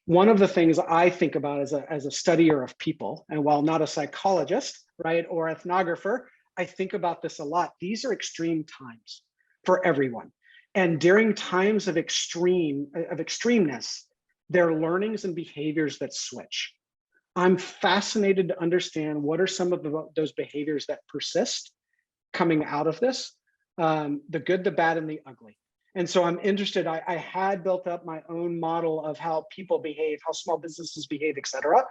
One of the things I think about as a studier of people, and while not a psychologist, right, or ethnographer, I think about this a lot. These are extreme times for everyone. And during times of extremeness, there are learnings and behaviors that switch. I'm fascinated to understand what are some of those behaviors that persist coming out of this, the good, the bad, and the ugly. And so I'm interested. I had built up my own model of how people behave, how small businesses behave, et cetera.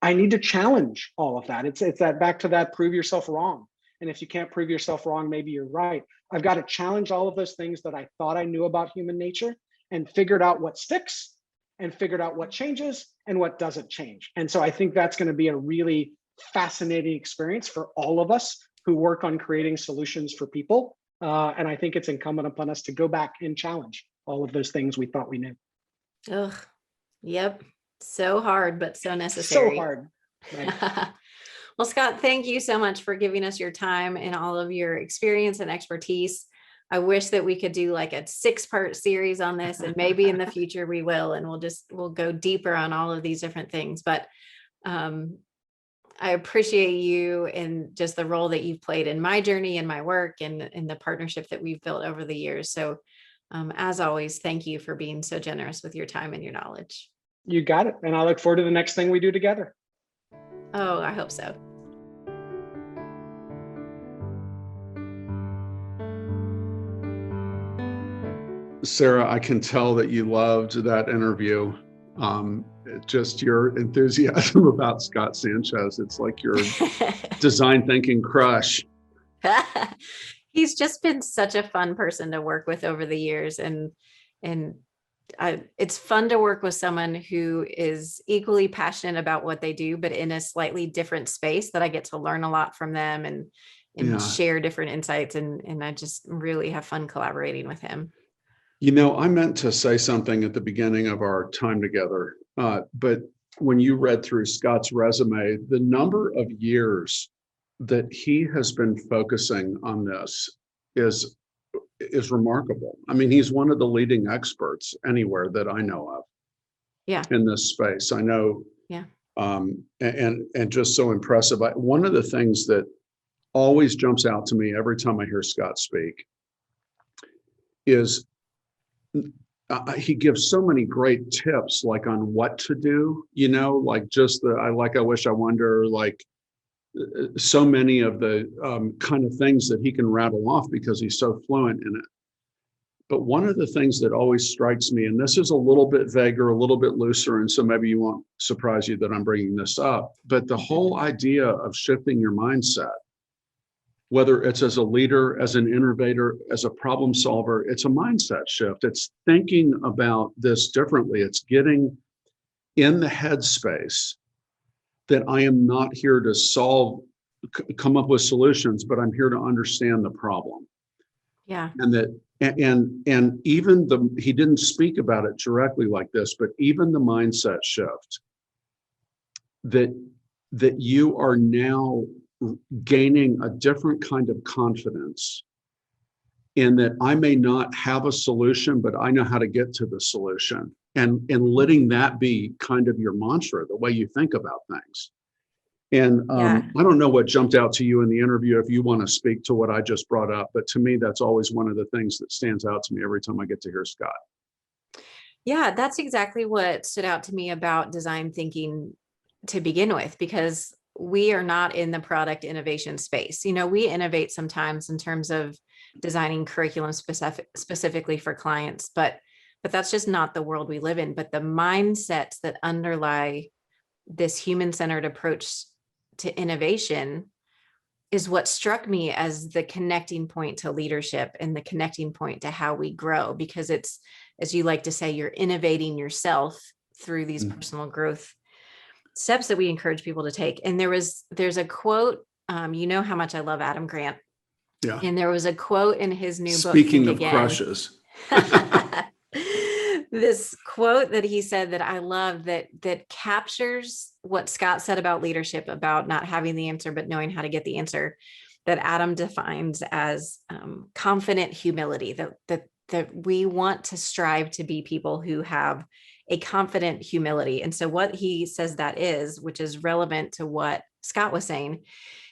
I need to challenge all of that. It's that back to that prove yourself wrong. And if you can't prove yourself wrong, maybe you're right. I've got to challenge all of those things that I thought I knew about human nature and figured out what sticks and figured out what changes and what doesn't change. And so I think that's going to be a really fascinating experience for all of us who work on creating solutions for people. And I think it's incumbent upon us to go back and challenge all of those things we thought we knew. Ugh, yep. So hard, but so necessary. So hard. Right. Well, Scott, thank you so much for giving us your time and all of your experience and expertise. I wish that we could do like a 6-part series on this, and maybe in the future we will, and we'll go deeper on all of these different things. But I appreciate you and just the role that you've played in my journey and my work and in the partnership that we've built over the years. So as always, thank you for being so generous with your time and your knowledge. You got it. And I look forward to the next thing we do together. Oh, I hope so. Sara, I can tell that you loved that interview. Just your enthusiasm about Scott Sanchez. It's like your design thinking crush. He's just been such a fun person to work with over the years. And it's fun to work with someone who is equally passionate about what they do, but in a slightly different space that I get to learn a lot from them and share different insights. And I just really have fun collaborating with him. You know, I meant to say something at the beginning of our time together, but when you read through Scott's resume, the number of years that he has been focusing on this is remarkable. I mean, he's one of the leading experts anywhere that I know of. Yeah. In this space, I know. Yeah. And just so impressive. One of the things that always jumps out to me every time I hear Scott speak is he gives so many great tips, like on what to do, you know, like just I wish, I wonder, like so many of the kind of things that he can rattle off because he's so fluent in it. But one of the things that always strikes me, and this is a little bit vaguer, a little bit looser, and so maybe you won't surprise you that I'm bringing this up, but the whole idea of shifting your mindset, whether it's as a leader, as an innovator, as a problem solver, it's a mindset shift. It's thinking about this differently. It's getting in the headspace that I am not here to come up with solutions, but I'm here to understand the problem. Yeah. And even he didn't speak about it directly like this, but even the mindset shift that you are now gaining a different kind of confidence in that I may not have a solution, but I know how to get to the solution, and letting that be kind of your mantra, the way you think about things. And Yeah. I don't know what jumped out to you in the interview, if you want to speak to what I just brought up, but to me, that's always one of the things that stands out to me every time I get to hear Scott. Yeah, that's exactly what stood out to me about design thinking to begin with, because we are not in the product innovation space. We innovate sometimes in terms of designing curriculum specifically for clients, but that's just not the world we live in. But the mindsets that underlie this human-centered approach to innovation is what struck me as the connecting point to leadership and the connecting point to how we grow, because it's, as you like to say, you're innovating yourself through these personal growth steps that we encourage people to take. And there's a quote, you know how much I love Adam Grant. Yeah. And there was a quote in his new book, Speaking Think of Again. crushes. This quote that he said that I love, that captures what Scott said about leadership, about not having the answer, but knowing how to get the answer, that Adam defines as confident humility, that we want to strive to be people who have a confident humility. And so what he says that is, which is relevant to what Scott was saying,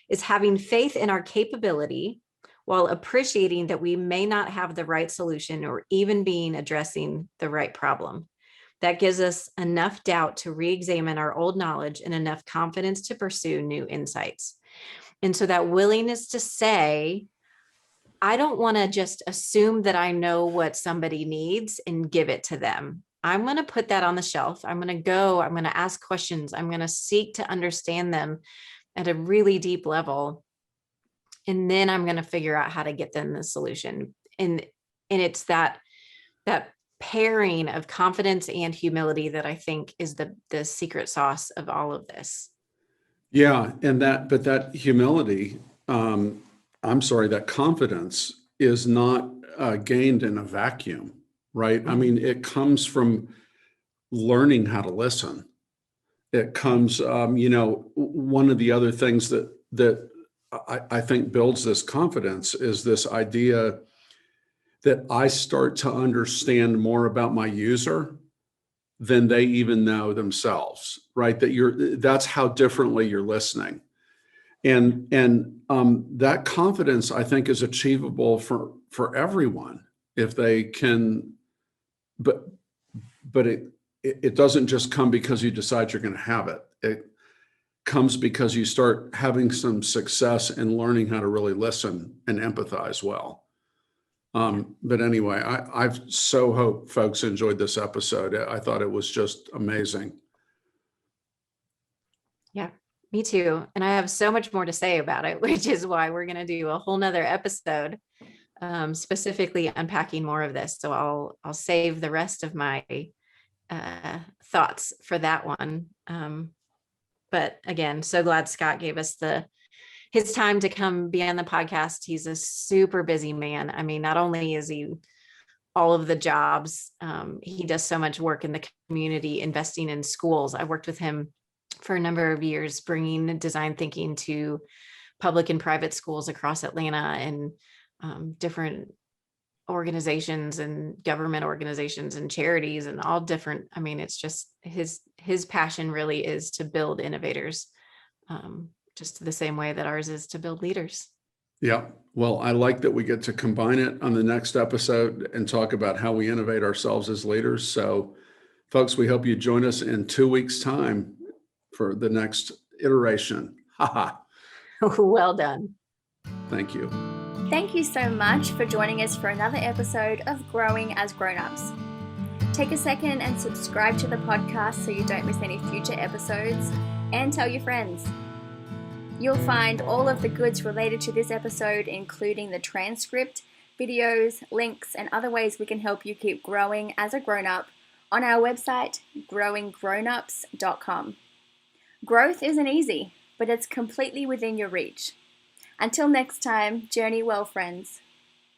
is having faith in our capability while appreciating that we may not have the right solution or even being addressing the right problem. That gives us enough doubt to re-examine our old knowledge and enough confidence to pursue new insights. And so that willingness to say, I don't want to just assume that I know what somebody needs and give it to them. I'm going to put that on the shelf. I'm going to ask questions. I'm going to seek to understand them at a really deep level. And then I'm going to figure out how to get them the solution. And it's that pairing of confidence and humility that I think is the secret sauce of all of this. Yeah. But that humility, that confidence is not gained in a vacuum, right? Mm-hmm. I mean, it comes from learning how to listen. It comes, one of the other things that I think builds this confidence is this idea that I start to understand more about my user than they even know themselves, right? That's how differently you're listening. And that confidence, I think, is achievable for everyone if they can, but it doesn't just come because you decide you're going to have it. It comes because you start having some success in learning how to really listen and empathize well. But anyway, I've so hope folks enjoyed this episode. I thought it was just amazing. Yeah, me too. And I have so much more to say about it, which is why we're going to do a whole nother episode, specifically unpacking more of this. So I'll save the rest of my thoughts for that one. But again, so glad Scott gave us his time to come be on the podcast. He's a super busy man. I mean, not only is he all of the jobs, he does so much work in the community, investing in schools. I worked with him for a number of years, bringing design thinking to public and private schools across Atlanta, and different organizations and government organizations and charities and all different. I mean, it's just his passion really is to build innovators, just the same way that ours is to build leaders. Yeah. Well, I like that we get to combine it on the next episode and talk about how we innovate ourselves as leaders. So folks, we hope you join us in 2 weeks' time for the next iteration. Haha. Well done. Thank you. Thank you so much for joining us for another episode of Growing as Grown-Ups. Take a second and subscribe to the podcast so you don't miss any future episodes, and tell your friends. You'll find all of the goods related to this episode, including the transcript, videos, links, and other ways we can help you keep growing as a grown-up on our website, growinggrownups.com. Growth isn't easy, but it's completely within your reach. Until next time, journey well, friends.